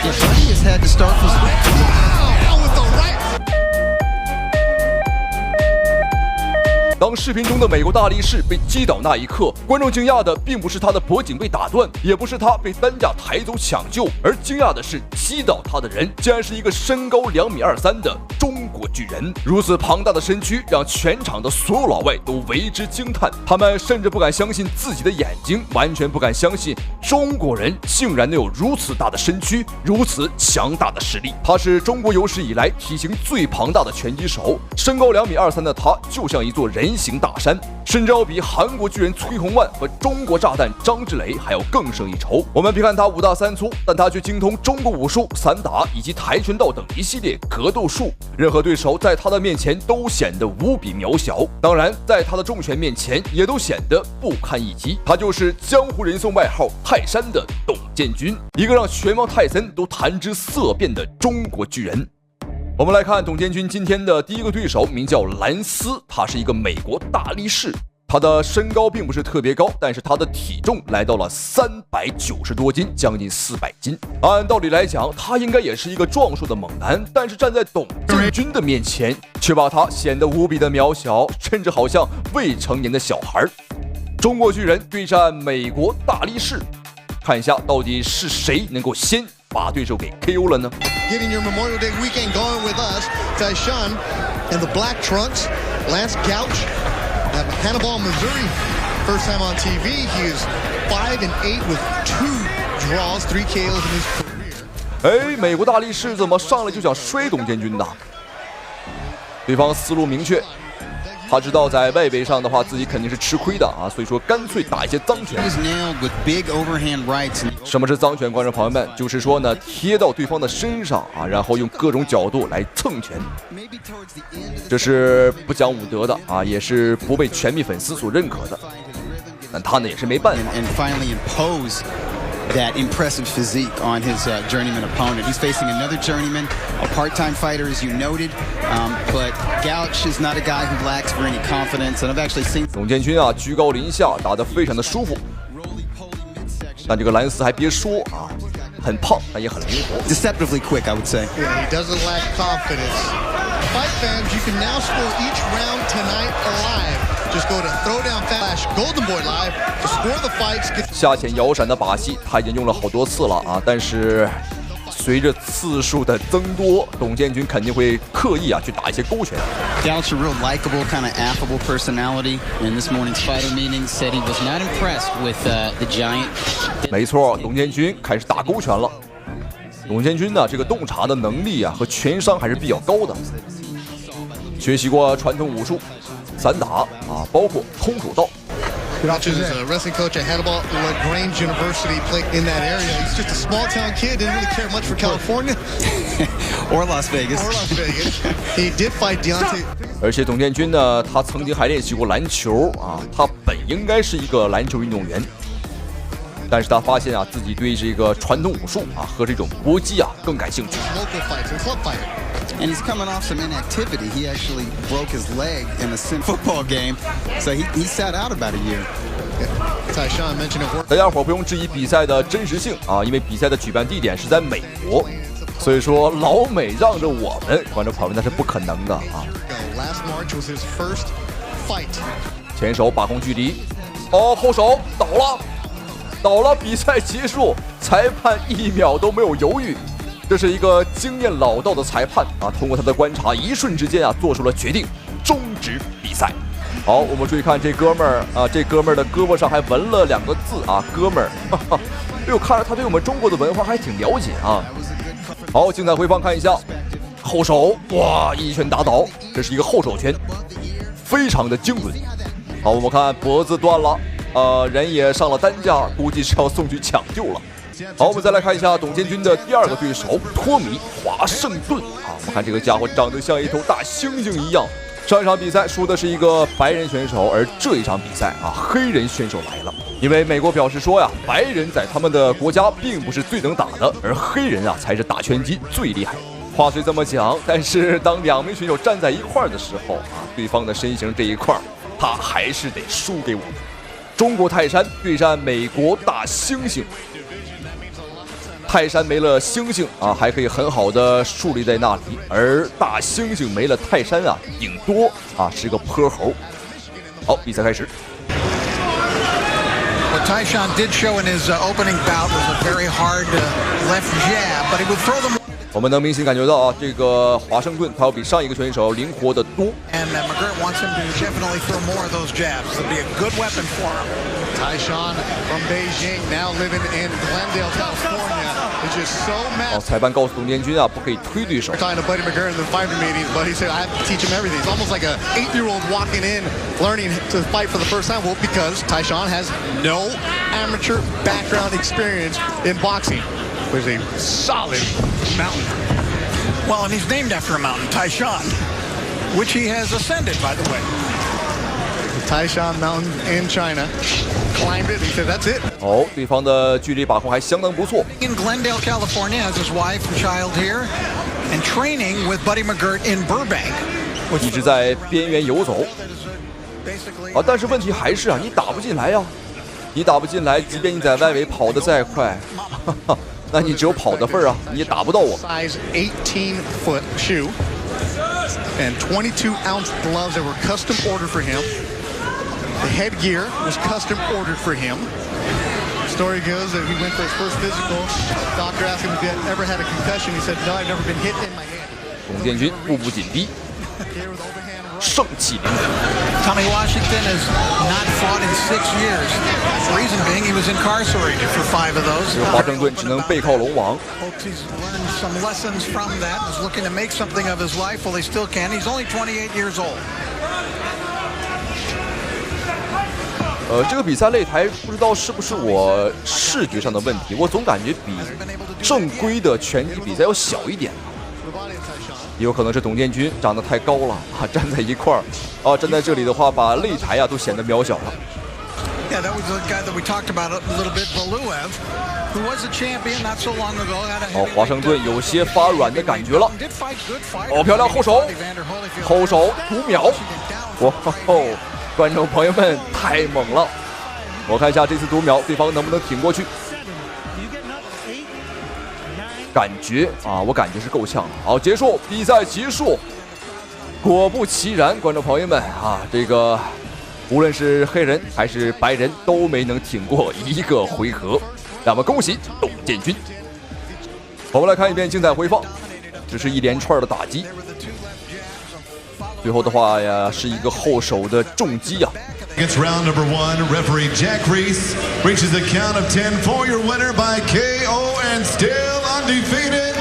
Buddy has had to start from wow with the right. 当视频中的美国大力士被击倒那一刻，观众惊讶的并不是他的脖颈被打断，也不是他被担架抬走抢救，而惊讶的是击倒他的人竟然是一个身高2.23米的中国巨人。如此庞大的身躯让全场的所有老外都为之惊叹，他们甚至不敢相信自己的眼睛，完全不敢相信中国人竟然能有如此大的身躯，如此强大的实力。他是中国有史以来体型最庞大的拳击手，身高2.23米的他就像一座人形大山，甚至要比韩国巨人崔洪万和中国炸弹张志磊还要更胜一筹。我们别看他5大3粗，但他却精通中国武术、散打以及跆拳道等一系列格斗术，任何对手在他的面前都显得无比渺小，当然在他的重拳面前也都显得不堪一击。他就是江湖人送外号泰山的董建军，一个让拳王泰森都谈之色变的中国巨人。我们来看董建军今天的第一个对手，名叫兰斯，他是一个美国大力士。他的身高并不是特别高，但是他的体重来到了390多斤，将近400斤。按道理来讲，他应该也是一个壮硕的猛男，但是站在董建军的面前，却把他显得无比的渺小，甚至好像未成年的小孩。中国巨人对战美国大力士，看一下到底是谁能够先把对手给 KO 了呢？ Getting your Memorial Day weekend going with us, Taishan and the Black Trunks, Lance Gouch of Hannibal, Missouri. First time on TV, he is 5-8 with 2 draws, 3 KOs in his career. 美国大力士怎么上来就想摔董建军的？对方思路明确，他知道在外围上的话自己肯定是吃亏的啊，所以说干脆打一些脏拳。什么是脏拳？观众朋友们，就是说呢，贴到对方的身上啊，然后用各种角度来蹭拳，这是不讲武德的啊，也是不被拳迷粉丝所认可的。但他呢也是没办法。That impressive physique on his journeyman opponent. He's facing another journeyman, a part-time fighter, as you noted, but Gouch is not a guy who lacks for any confidence. And I've actually seen 董建军啊，居高临下，打得非常的舒服。但这个兰斯还别说啊，很胖，但也很灵活。Deceptively quick, I would say. Yeah, he doesn't lack confidence. Fight fans, you can now score each round tonight alive.Just go to Throwdown/Golden Boy Live to score the fights. 下潜摇闪的把戏他已经用了好多次了啊，但是随着次数的增多，董建军肯定会刻意去打一些勾拳。Gouch, a real likable, kind of affable personality. In this morning's fighter meeting, said he was not impressed with the giant. 没错，董建军开始打勾拳了。董建军呢，这个洞察的能力和拳商还是比较高的，学习过传统武术。散打包括空手道。Gouch is a wrestling coach at Hannibal LaGrange University. Played in that area. He's just a small town kid. Didn't really care much for California or Las Vegas. He did fight Deontay. 而且董建军呢，他曾经还练习过篮球他本应该是一个篮球运动员，但是他发现自己对这个传统武术和这种搏击更感兴趣。Local fights and club fighting. And he's coming off some inactivity. He actually broke his leg in a football game, so he sat out about a year. Taishan mentioned it. 大家伙不用质疑比赛的真实性因为比赛的举办地点是在美国，所以说老美让着我们观众朋友们那是不可能的Last March was his first fight. 前手把控距离，后手倒了，比赛结束，裁判1秒都没有犹豫。这是一个经验老道的裁判通过他的观察，一瞬之间做出了决定，终止比赛。好，我们注意看这哥们儿这哥们儿的胳膊上还纹了2个字哥们儿。看来他对我们中国的文化还挺了解好，精彩回放看一下，后手哇，一拳打倒，这是一个后手拳，非常的精准。好，我们看脖子断了，人也上了担架，估计是要送去抢救了。好，我们再来看一下董建军的第二个对手托米·华盛顿我们看这个家伙长得像一头大猩猩一样。上一场比赛输的是一个白人选手，而这一场比赛黑人选手来了。因为美国表示说白人在他们的国家并不是最能打的，而黑人才是打拳击最厉害的。话虽这么讲，但是当2名选手站在一块儿的时候对方的身形这一块他还是得输给我们。中国泰山对战美国大猩猩。泰山没了猩猩啊，还可以很好的树立在那里，而大猩猩没了泰山啊，顶多啊是个泼猴。好，比赛开始。What Tyshawn did show in his opening bout was a very hard left jab, but he would throw them. 我们能明显感觉到啊，这个华盛顿他要比上一个选手灵活得多。And McGirt wants him to definitely throw more of those jabs. It'll be a good weapon for him. Tyshawn from Beijing, now living in Glendale, California, is just so mad. 裁判告诉董建军啊，不可以推对手。We're talking to Buddy McGirt in the fighter meetings. Buddy said, I have to teach him everything. It's almost like an 8-year-old walking in, learning to fight for the first time. Well, because Tyshawn has no amateur background experience in boxing. There's a solid mountain. Well, and he's named after a mountain, Tyshawn, which he has ascended, by the way. The Tyshawn Mountain in China. Climbed it. He said, that's it. 哦，对方的距离把控还相当不错。In Glendale, California, has his wife and child here, and training with Buddy McGirt in Burbank. 一直在边缘游走。 Basically, 啊，但是问题还是啊，你打不进来呀、你打不进来，即便你在外围跑得再快，那你只有跑的份儿啊，你也打不到我。 Size 18-foot shoe and 22-ounce gloves that were custom ordered for him. The headgear was custom ordered for him. Story goes that he went for his first physical. Doctor asked him if he had ever had a concussion. He said, no, I've never been hit in my head. 董建军步步紧逼， Here with overhand right. 盛气凌人。 Tommy Washington has not fought in 6 years. Reason being, he was incarcerated for 5 of those. 华盛顿只能背靠龙王。 Hopes he's learned some lessons from that. Is looking to make something of his life. Well, he still can. He's only 28 years old. 这个比赛擂台不知道是不是我视觉上的问题，我总感觉比正规的拳击比赛要小一点。 也有可能是董建军长得太高了啊，站在一块儿啊，站在这里的话，把擂台啊都显得渺小了。 Yeah, that was the guy that we talked about a little bit, Valuev, who was a champion not so long ago. 哦，华盛顿有些发软的感觉了。 Did fight good fight. 哦，漂亮后手， Evander Holyfield. 后手5秒，哇哦！观众朋友们太猛了！我看一下这次读秒对方能不能挺过去。感觉啊，我感觉是够呛的。好，结束，比赛结束。果不其然，观众朋友们啊，这个无论是黑人还是白人都没能挺过一个回合。那么恭喜董建军。我们来看一遍精彩回放，只是一连串的打击。 最后的话呀，是一个后手的重击啊。 It's round number 1. Referee Jack Reese reaches a count of 10 for your winner by KO and still undefeated,